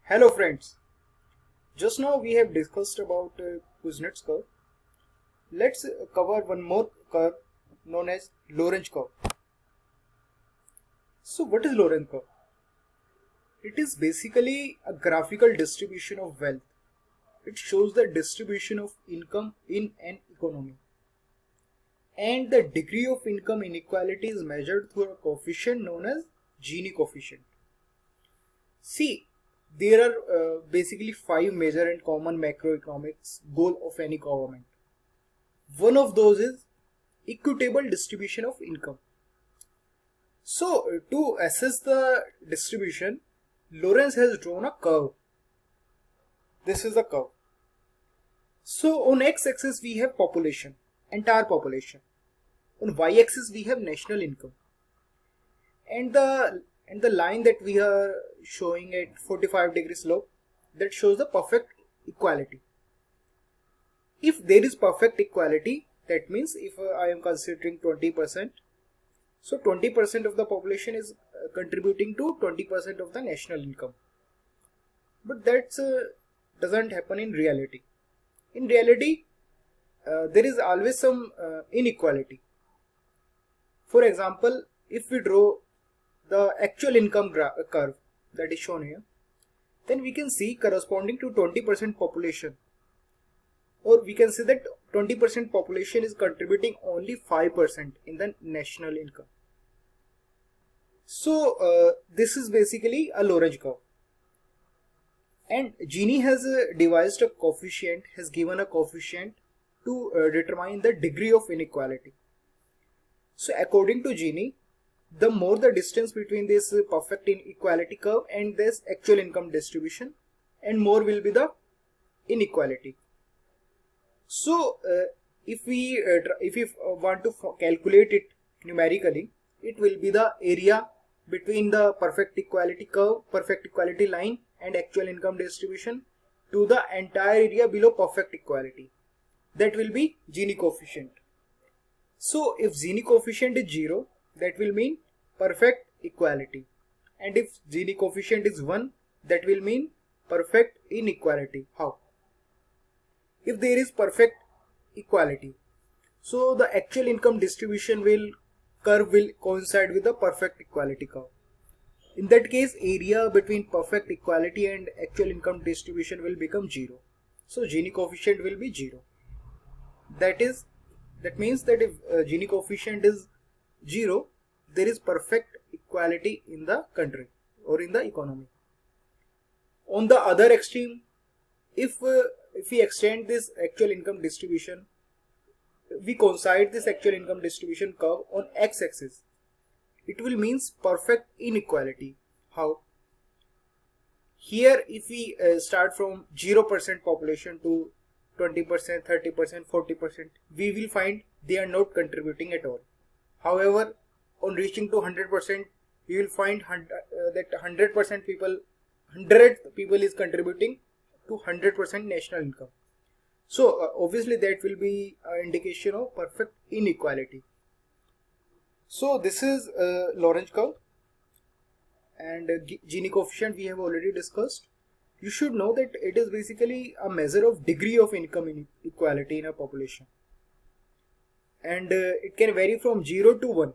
Hello friends, just now we have discussed about Kuznets curve. Let's cover one more curve known as Lorentz curve. So what is Lorentz curve? It is basically a graphical distribution of wealth. It shows the distribution of income in an economy. And the degree of income inequality is measured through a coefficient known as Gini coefficient. See, there are basically five major and common macroeconomics goal of any government. One of those is equitable distribution of income. So to assess the distribution, Lorentz has drawn a curve. This is the curve. So on x-axis we have population, entire population. On y-axis we have national income. And the line that we are showing at 45 degree slope, that shows the perfect equality. If there is perfect equality, that means if I am considering 20%, so 20% of the population is contributing to 20% of the national income. But that doesn't happen in reality. In reality, there is always some inequality. For example, if we draw the actual income curve that is shown here, then we can see corresponding to 20% population, or we can say that 20% population is contributing only 5% in the national income. So this is basically a Lorentz curve. And Gini has devised a coefficient, has given a coefficient to determine the degree of inequality. So according to Gini, the more the distance between this perfect inequality curve and this actual income distribution, and more will be the inequality. So if we want to calculate it numerically, it will be the area between the perfect equality curve, perfect equality line and actual income distribution to the entire area below perfect equality. That will be Gini coefficient. So if Gini coefficient is 0, that will mean perfect equality. And if Gini coefficient is 1, that will mean perfect inequality. How? If there is perfect equality, so the actual income distribution curve will coincide with the perfect equality curve. In that case, area between perfect equality and actual income distribution will become 0. So Gini coefficient will be 0. That means that if Gini coefficient is 0, there is perfect equality in the country or in the economy. On the other extreme, if we extend this actual income distribution, we coincide this actual income distribution curve on x-axis, it will means perfect inequality. How? Here if we start from 0% population to 20%, 30%, 40%, we will find they are not contributing at all. However, on reaching to 100%, we will find that 100% people, 100 people is contributing to 100% national income. So obviously that will be an indication of perfect inequality. So this is Lorentz curve, and Gini coefficient we have already discussed. You should know that it is basically a measure of degree of income inequality in a population, and it can vary from 0 to 1.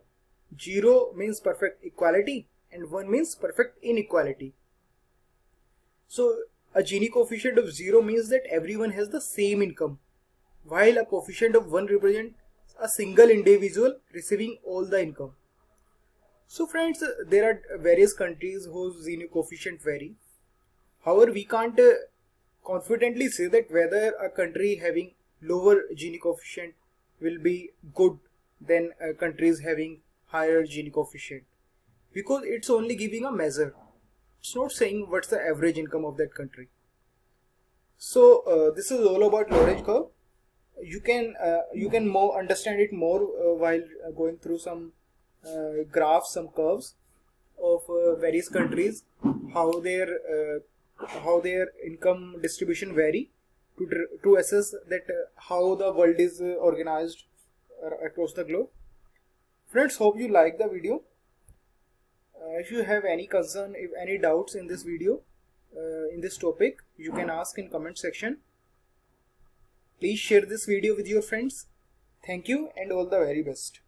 0 means perfect equality and 1 means perfect inequality. So a Gini coefficient of 0 means that everyone has the same income, while a coefficient of 1 represents a single individual receiving all the income. So friends, there are various countries whose Gini coefficient vary. However, we can't confidently say that whether a country having lower Gini coefficient will be good than countries having higher Gini coefficient, because it's only giving a measure. It's not saying what's the average income of that country. So this is all about Lorentz curve. You can more understand it more while going through some graphs, some curves of various countries, how their income distribution vary, to assess that how the world is organized across the globe. Friends, hope you like the video. If you have any concern, if any doubts in this video, in this topic, you can ask in comment section. Please share this video with your friends. Thank you and all the very best.